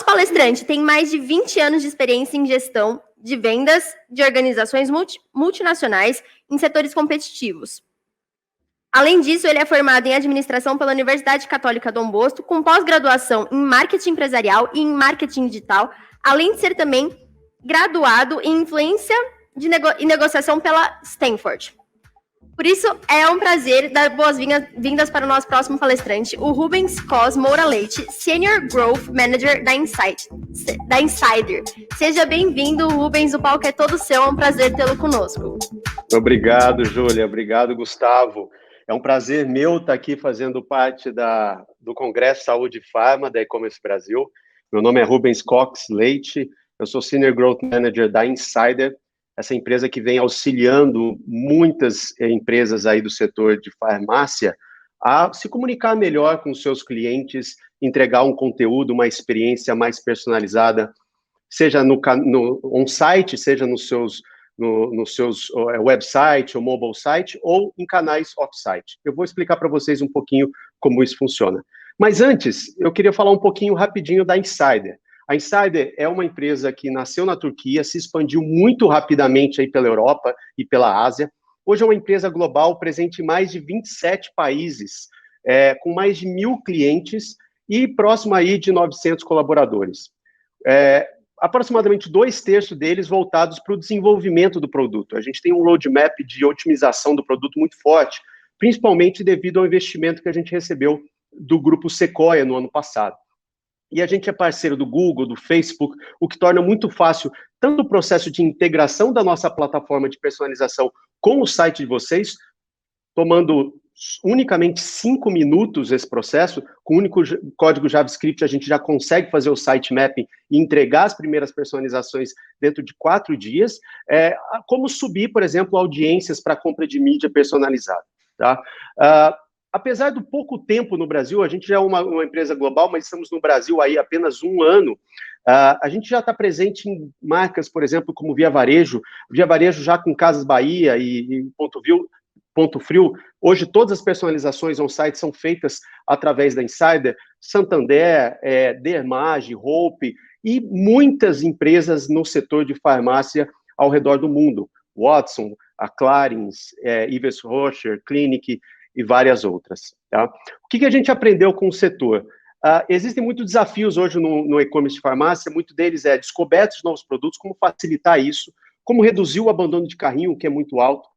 palestrante tem mais de 20 anos de experiência em gestão de vendas de organizações multinacionais em setores competitivos. Além disso, ele é formado em administração pela Universidade Católica Dom Bosco, com pós-graduação em marketing empresarial e em marketing digital, além de ser também graduado em influência e negociação pela Stanford. Por isso, é um prazer dar boas-vindas para o nosso próximo palestrante, o Rubens Cos Moura Leite, Senior Growth Manager da Insider. Seja bem-vindo, Rubens, o palco é todo seu, é um prazer tê-lo conosco. Obrigado, Júlia, obrigado, Gustavo. É um prazer meu estar aqui fazendo parte do Congresso Saúde e Farma da E-Commerce Brasil. Meu nome é Rubens Cox Leite, eu sou Senior Growth Manager da Insider, essa empresa que vem auxiliando muitas empresas aí do setor de farmácia a se comunicar melhor com os seus clientes, entregar um conteúdo, uma experiência mais personalizada, seja no on-site, seja nos seus website ou mobile site, ou em canais off-site. Eu vou explicar para vocês um pouquinho como isso funciona. Mas antes, eu queria falar um pouquinho rapidinho da Insider. A Insider é uma empresa que nasceu na Turquia, se expandiu muito rapidamente aí pela Europa e pela Ásia. Hoje é uma empresa global presente em mais de 27 países, com mais de 1.000 clientes e próximo aí de 900 colaboradores. Aproximadamente 2/3 deles voltados para o desenvolvimento do produto. A gente tem um roadmap de otimização do produto muito forte, principalmente devido ao investimento que a gente recebeu do grupo Sequoia no ano passado. E a gente é parceiro do Google, do Facebook, o que torna muito fácil tanto o processo de integração da nossa plataforma de personalização com o site de vocês, tomando unicamente 5 minutos esse processo, com o único código JavaScript a gente já consegue fazer o site mapping e entregar as primeiras personalizações dentro de 4 dias, como subir, por exemplo, audiências para compra de mídia personalizada, tá? Apesar do pouco tempo no Brasil, a gente já é uma empresa global, mas estamos no Brasil aí apenas 1 ano, a gente já está presente em marcas, por exemplo, como Via Varejo já com Casas Bahia e Ponto Frio. Hoje todas as personalizações on-site são feitas através da Insider, Santander, Dermage, Hope e muitas empresas no setor de farmácia ao redor do mundo, Watson, a Clarins, Yves Rocher, Clinic e várias outras. Tá? O que a gente aprendeu com o setor? Existem muitos desafios hoje no e-commerce de farmácia, muito deles é descoberta de novos produtos, como facilitar isso, como reduzir o abandono de carrinho, que é muito alto,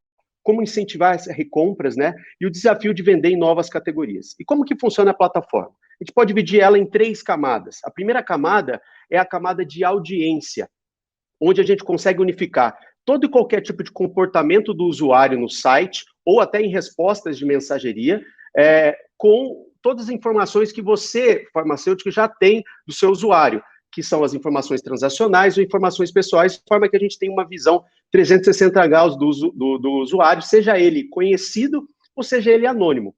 como incentivar as recompras, né? E o desafio de vender em novas categorias. E como que funciona a plataforma? A gente pode dividir ela em 3 camadas. A primeira camada é a camada de audiência, onde a gente consegue unificar todo e qualquer tipo de comportamento do usuário no site, ou até em respostas de mensageria, com todas as informações que você, farmacêutico, já tem do seu usuário, que são as informações transacionais ou informações pessoais, de forma que a gente tem uma visão 360 graus do usuário, seja ele conhecido ou seja ele anônimo.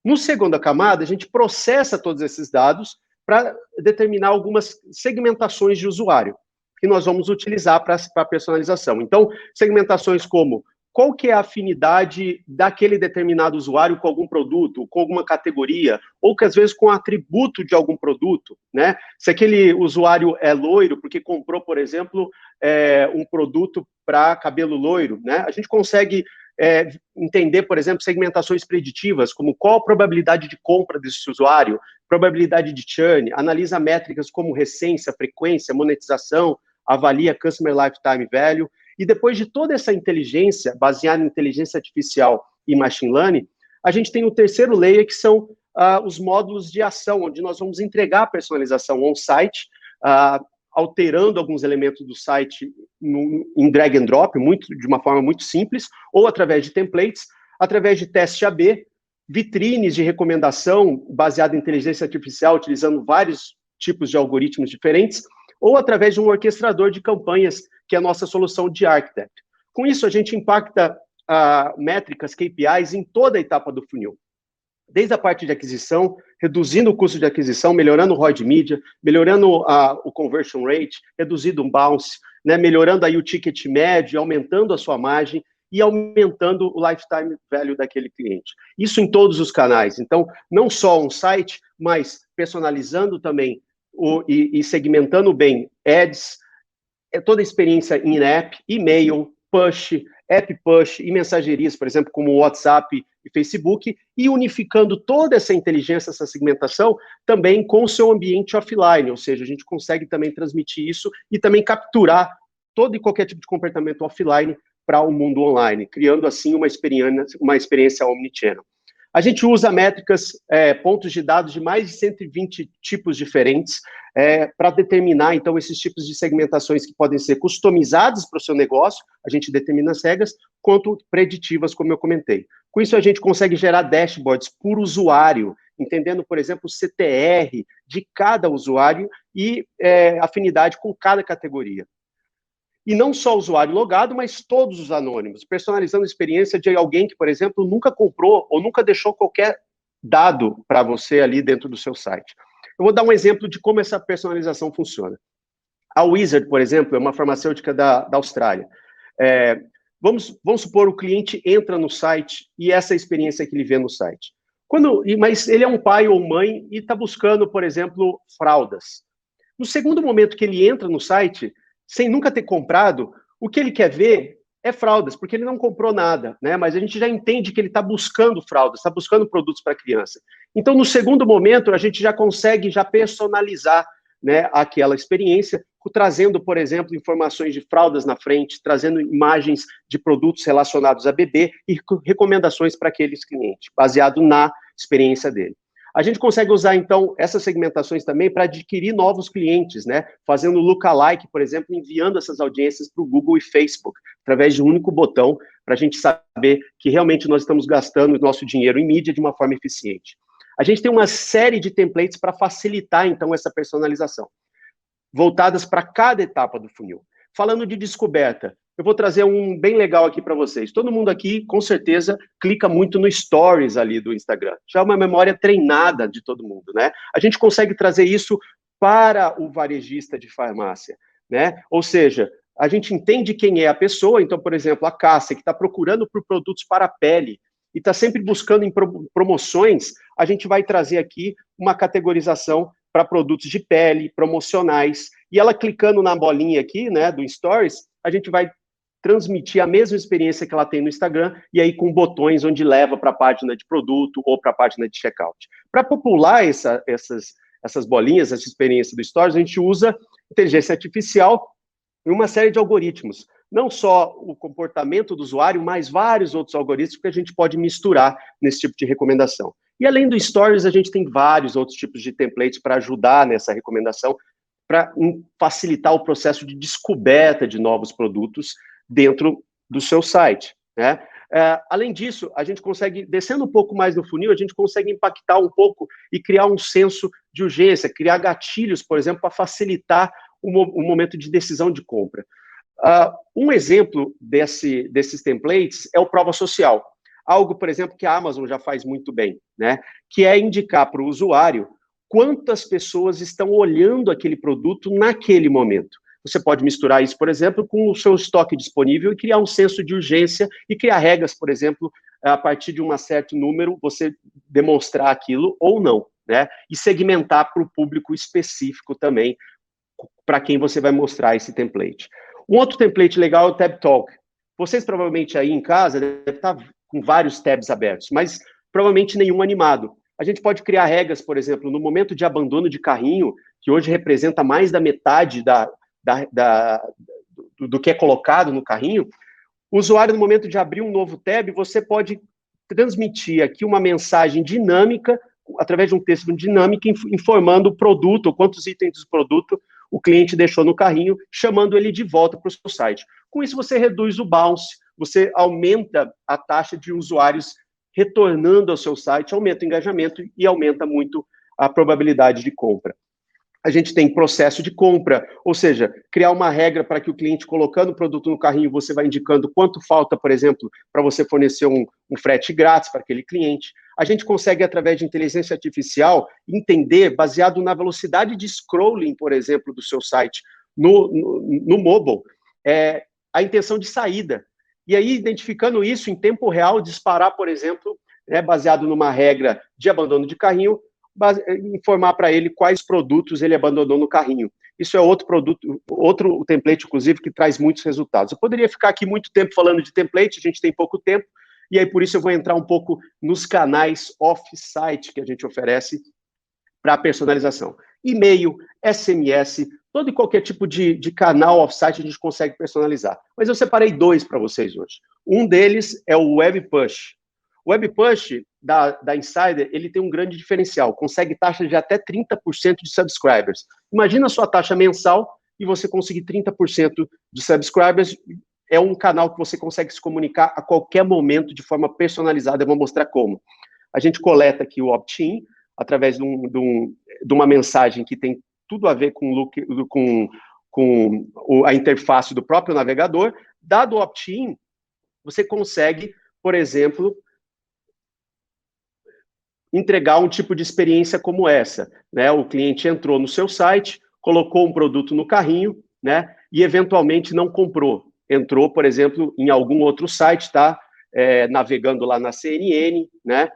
No segunda camada, a gente processa todos esses dados para determinar algumas segmentações de usuário, que nós vamos utilizar para a personalização. Então, segmentações como qual que é a afinidade daquele determinado usuário com algum produto, com alguma categoria, ou que às vezes com atributo de algum produto, né? Se aquele usuário é loiro porque comprou, por exemplo, um produto para cabelo loiro, né? A gente consegue entender, por exemplo, segmentações preditivas, como qual a probabilidade de compra desse usuário, probabilidade de churn, analisa métricas como recência, frequência, monetização, avalia Customer Lifetime Value, e depois de toda essa inteligência, baseada em inteligência artificial e machine learning, a gente tem o terceiro layer, que são os módulos de ação, onde nós vamos entregar a personalização on-site, alterando alguns elementos do site em drag and drop, de uma forma muito simples, ou através de templates, através de teste AB, vitrines de recomendação baseada em inteligência artificial, utilizando vários tipos de algoritmos diferentes, ou através de um orquestrador de campanhas, que é a nossa solução de Architect. Com isso, a gente impacta métricas, KPIs, em toda a etapa do funil. Desde a parte de aquisição, reduzindo o custo de aquisição, melhorando o ROI de mídia, melhorando o conversion rate, reduzindo o bounce, né, melhorando aí o ticket médio, aumentando a sua margem e aumentando o lifetime value daquele cliente. Isso em todos os canais. Então, não só um site, mas personalizando também e segmentando bem ads, toda a experiência in-app, e-mail, push, app push e mensagerias, por exemplo, como WhatsApp e Facebook, e unificando toda essa inteligência, essa segmentação, também com o seu ambiente offline, ou seja, a gente consegue também transmitir isso e também capturar todo e qualquer tipo de comportamento offline para o mundo online, criando assim uma experiência omnichannel. A gente usa métricas, pontos de dados de mais de 120 tipos diferentes para determinar, então, esses tipos de segmentações que podem ser customizadas para o seu negócio, a gente determina as regras, quanto preditivas, como eu comentei. Com isso, a gente consegue gerar dashboards por usuário, entendendo, por exemplo, o CTR de cada usuário e afinidade com cada categoria. E não só o usuário logado, mas todos os anônimos, personalizando a experiência de alguém que, por exemplo, nunca comprou ou nunca deixou qualquer dado para você ali dentro do seu site. Eu vou dar um exemplo de como essa personalização funciona. A Wizard, por exemplo, é uma farmacêutica da Austrália. Vamos supor, o cliente entra no site e essa é a experiência que ele vê no site. Mas ele é um pai ou mãe e está buscando, por exemplo, fraldas. No segundo momento que ele entra no site, sem nunca ter comprado, o que ele quer ver é fraldas, porque ele não comprou nada, né? Mas a gente já entende que ele está buscando fraldas, está buscando produtos para criança. Então, no segundo momento, a gente já consegue personalizar, né, aquela experiência, trazendo, por exemplo, informações de fraldas na frente, trazendo imagens de produtos relacionados a bebê e recomendações para aqueles clientes, baseado na experiência dele. A gente consegue usar, então, essas segmentações também para adquirir novos clientes, né? Fazendo lookalike, por exemplo, enviando essas audiências para o Google e Facebook, através de um único botão, para a gente saber que realmente nós estamos gastando o nosso dinheiro em mídia de uma forma eficiente. A gente tem uma série de templates para facilitar, então, essa personalização, voltadas para cada etapa do funil. Falando de descoberta, eu vou trazer um bem legal aqui para vocês. Todo mundo aqui, com certeza, clica muito no Stories ali do Instagram. Já é uma memória treinada de todo mundo, né? A gente consegue trazer isso para o varejista de farmácia, né? Ou seja, a gente entende quem é a pessoa. Então, por exemplo, a Cássia, que está procurando por produtos para a pele e está sempre buscando em promoções, a gente vai trazer aqui uma categorização para produtos de pele, promocionais. E ela clicando na bolinha aqui, né, do Stories, a gente vai transmitir a mesma experiência que ela tem no Instagram, e aí com botões onde leva para a página de produto ou para a página de checkout. Para popular essas bolinhas, essa experiência do Stories, a gente usa inteligência artificial e uma série de algoritmos. Não só o comportamento do usuário, mas vários outros algoritmos que a gente pode misturar nesse tipo de recomendação. E além do Stories, a gente tem vários outros tipos de templates para ajudar nessa recomendação, para facilitar o processo de descoberta de novos produtos dentro do seu site, né? Além disso, a gente consegue, descendo um pouco mais no funil, a gente consegue impactar um pouco e criar um senso de urgência, criar gatilhos, por exemplo, para facilitar o momento de decisão de compra. Um exemplo desses templates é o prova social. Algo, por exemplo, que a Amazon já faz muito bem, né? Que é indicar para o usuário quantas pessoas estão olhando aquele produto naquele momento. Você pode misturar isso, por exemplo, com o seu estoque disponível e criar um senso de urgência e criar regras, por exemplo, a partir de um certo número, você demonstrar aquilo ou não, né? E segmentar para o público específico também, para quem você vai mostrar esse template. Um outro template legal é o Tab Talk. Vocês provavelmente aí em casa devem estar com vários tabs abertos, mas provavelmente nenhum animado. A gente pode criar regras, por exemplo, no momento de abandono de carrinho, que hoje representa mais da metade do que é colocado no carrinho, o usuário, no momento de abrir um novo tab, você pode transmitir aqui uma mensagem dinâmica, através de um texto dinâmico, informando o produto, ou quantos itens do produto o cliente deixou no carrinho, chamando ele de volta para o seu site. Com isso, você reduz o bounce, você aumenta a taxa de usuários retornando ao seu site, aumenta o engajamento e aumenta muito a probabilidade de compra. A gente tem processo de compra, ou seja, criar uma regra para que o cliente, colocando o produto no carrinho, você vai indicando quanto falta, por exemplo, para você fornecer um frete grátis para aquele cliente. A gente consegue, através de inteligência artificial, entender, baseado na velocidade de scrolling, por exemplo, do seu site no mobile, a intenção de saída. E aí, identificando isso em tempo real, disparar, por exemplo, baseado numa regra de abandono de carrinho, informar para ele quais produtos ele abandonou no carrinho. Isso é outro produto, outro template, inclusive, que traz muitos resultados. Eu poderia ficar aqui muito tempo falando de template, a gente tem pouco tempo, e aí por isso eu vou entrar um pouco nos canais off-site que a gente oferece para personalização. E-mail, SMS, todo e qualquer tipo de canal off-site a gente consegue personalizar. Mas eu separei 2 para vocês hoje. Um deles é o Web Push. O Web Push da Insider, ele tem um grande diferencial, consegue taxa de até 30% de subscribers. Imagina a sua taxa mensal e você conseguir 30% de subscribers. É um canal que você consegue se comunicar a qualquer momento de forma personalizada. Eu vou mostrar como. A gente coleta aqui o opt-in através de uma mensagem que tem tudo a ver com a interface do próprio navegador. Dado o opt-in, você consegue, por exemplo, entregar um tipo de experiência como essa, né? O cliente entrou no seu site, colocou um produto no carrinho, né? E eventualmente não comprou. Entrou, por exemplo, em algum outro site, tá? Navegando lá na CNN, né?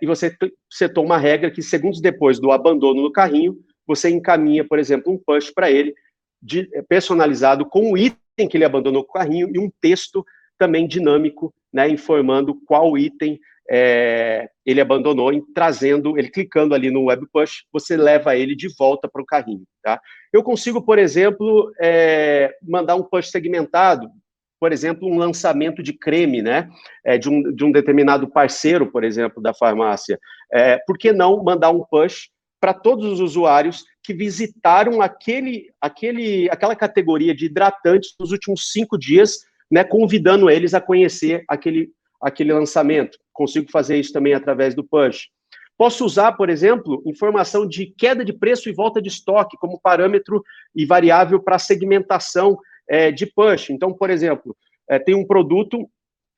E você setou uma regra que, segundos depois do abandono no carrinho, você encaminha, por exemplo, um push para ele, personalizado com o item que ele abandonou com o carrinho e um texto também dinâmico, né? Informando qual item ele abandonou, trazendo, ele clicando ali no Web Push, você leva ele de volta para o carrinho, tá? Eu consigo, por exemplo, mandar um push segmentado, por exemplo, um lançamento de creme, né, de um determinado parceiro, por exemplo, da farmácia. Por que não mandar um push para todos os usuários que visitaram aquela categoria de hidratantes nos últimos 5 dias, né, convidando eles a conhecer aquele lançamento? Consigo fazer isso também através do push. Posso usar, por exemplo, informação de queda de preço e volta de estoque como parâmetro e variável para segmentação de push. Então, por exemplo, tem um produto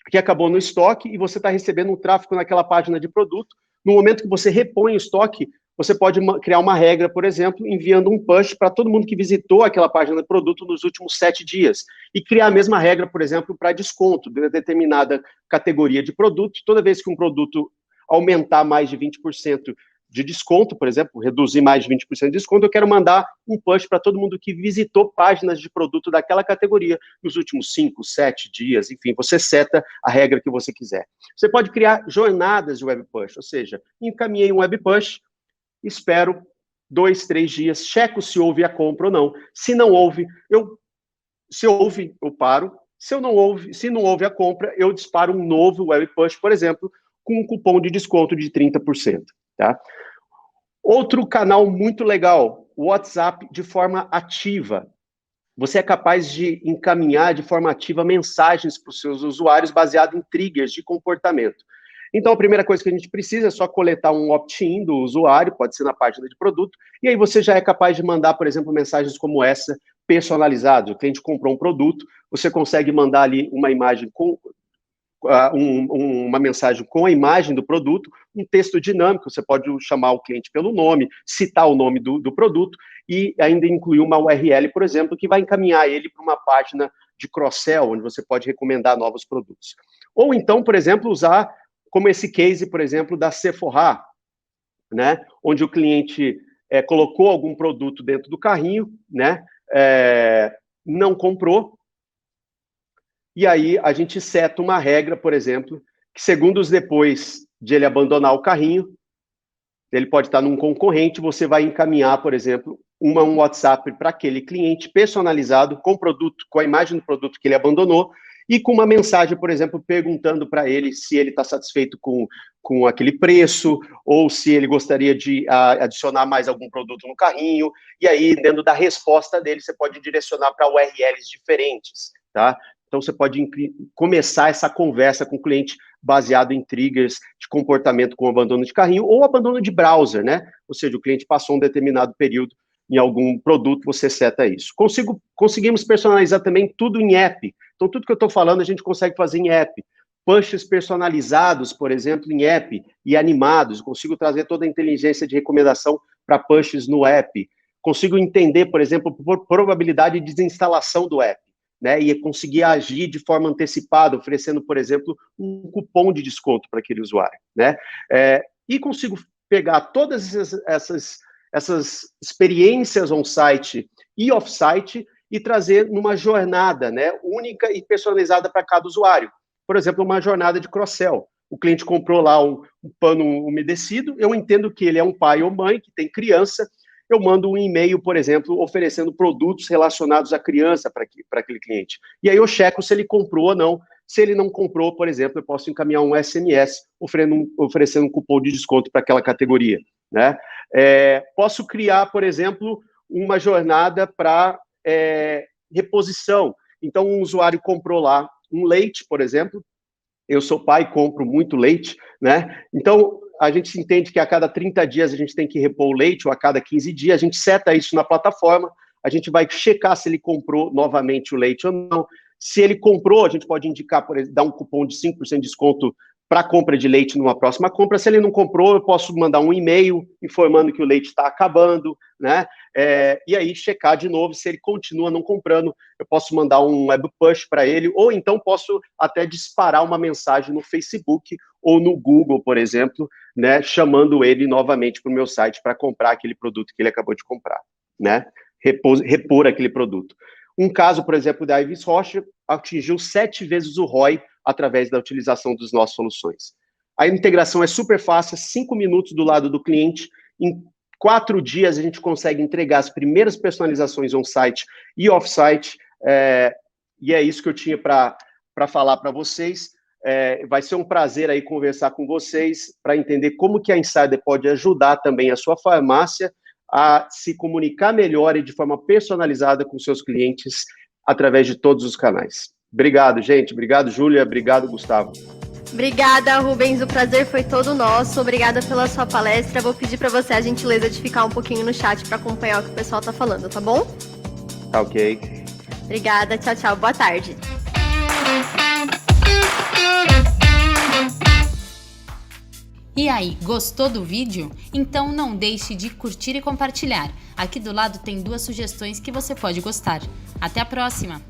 que acabou no estoque e você está recebendo um tráfego naquela página de produto. No momento que você repõe o estoque, você pode criar uma regra, por exemplo, enviando um push para todo mundo que visitou aquela página de produto nos últimos 7 dias. E criar a mesma regra, por exemplo, para desconto de determinada categoria de produto. Toda vez que um produto aumentar mais de 20% de desconto, por exemplo, reduzir mais de 20% de desconto, eu quero mandar um push para todo mundo que visitou páginas de produto daquela categoria nos últimos 5, 7 dias, enfim, você seta a regra que você quiser. Você pode criar jornadas de web push, ou seja, encaminhei um web push, espero 2, 3 dias, checo se houve a compra ou não. Se não houve, se houve, eu paro. Se não houve a compra, eu disparo um novo web push, por exemplo, com um cupom de desconto de 30%, tá? Outro canal muito legal, o WhatsApp de forma ativa. Você é capaz de encaminhar de forma ativa mensagens para os seus usuários baseado em triggers de comportamento. Então, a primeira coisa que a gente precisa é só coletar um opt-in do usuário, pode ser na página de produto, e aí você já é capaz de mandar, por exemplo, mensagens como essa, personalizadas. O cliente comprou um produto, você consegue mandar ali uma imagem com uma mensagem com a imagem do produto, um texto dinâmico, você pode chamar o cliente pelo nome, citar o nome do produto e ainda incluir uma URL, por exemplo, que vai encaminhar ele para uma página de cross-sell, onde você pode recomendar novos produtos. Ou então, por exemplo, usar como esse case, por exemplo, da Sephora, né, onde o cliente colocou algum produto dentro do carrinho, né, não comprou, e aí a gente seta uma regra, por exemplo, que segundos depois de ele abandonar o carrinho, ele pode estar num concorrente, você vai encaminhar, por exemplo, um WhatsApp para aquele cliente personalizado com o produto, com a imagem do produto que ele abandonou, e com uma mensagem, por exemplo, perguntando para ele se ele está satisfeito com aquele preço, ou se ele gostaria de adicionar mais algum produto no carrinho, e aí, dentro da resposta dele, você pode direcionar para URLs diferentes, tá? Então, você pode começar essa conversa com o cliente baseado em triggers de comportamento com abandono de carrinho ou abandono de browser, né? Ou seja, o cliente passou um determinado período em algum produto, você seta isso. Conseguimos personalizar também tudo em app. Então, tudo que eu estou falando, a gente consegue fazer em app. Pushes personalizados, por exemplo, em app e animados. Consigo trazer toda a inteligência de recomendação para pushes no app. Consigo entender, por exemplo, por probabilidade de desinstalação do app, né, e conseguir agir de forma antecipada, oferecendo, por exemplo, um cupom de desconto para aquele usuário, né? E consigo pegar todas essas experiências on-site e off-site e trazer numa jornada, né, única e personalizada para cada usuário. Por exemplo, uma jornada de cross-sell. O cliente comprou lá um pano umedecido, eu entendo que ele é um pai ou mãe que tem criança, eu mando um e-mail, por exemplo, oferecendo produtos relacionados à criança para aquele cliente. E aí eu checo se ele comprou ou não. Se ele não comprou, por exemplo, eu posso encaminhar um SMS oferecendo um cupom de desconto para aquela categoria, né? Posso criar, por exemplo, uma jornada para reposição. Então, um usuário comprou lá um leite, por exemplo. Eu sou pai, compro muito leite, né? Então, a gente entende que a cada 30 dias a gente tem que repor o leite, ou a cada 15 dias, a gente seta isso na plataforma, a gente vai checar se ele comprou novamente o leite ou não. Se ele comprou, a gente pode indicar, por exemplo, dar um cupom de 5% de desconto para compra de leite numa próxima compra. Se ele não comprou, eu posso mandar um e-mail informando que o leite está acabando, né? E aí checar de novo se ele continua não comprando. Eu posso mandar um web push para ele, ou então posso até disparar uma mensagem no Facebook ou no Google, por exemplo, né? Chamando ele novamente para o meu site para comprar aquele produto que ele acabou de comprar, né? Repor aquele produto. Um caso, por exemplo, da Ives Rocha, atingiu 7 vezes o ROI através da utilização das nossas soluções. A integração é super fácil, 5 minutos do lado do cliente, em 4 dias a gente consegue entregar as primeiras personalizações on-site e off-site, e é isso que eu tinha para falar para vocês. Vai ser um prazer aí conversar com vocês para entender como que a Insider pode ajudar também a sua farmácia a se comunicar melhor e de forma personalizada com seus clientes através de todos os canais. Obrigado, gente. Obrigado, Júlia. Obrigado, Gustavo. Obrigada, Rubens. O prazer foi todo nosso. Obrigada pela sua palestra. Vou pedir para você a gentileza de ficar um pouquinho no chat para acompanhar o que o pessoal está falando, tá bom? Tá ok. Obrigada. Tchau, tchau. Boa tarde. E aí, gostou do vídeo? Então não deixe de curtir e compartilhar. Aqui do lado tem 2 sugestões que você pode gostar. Até a próxima!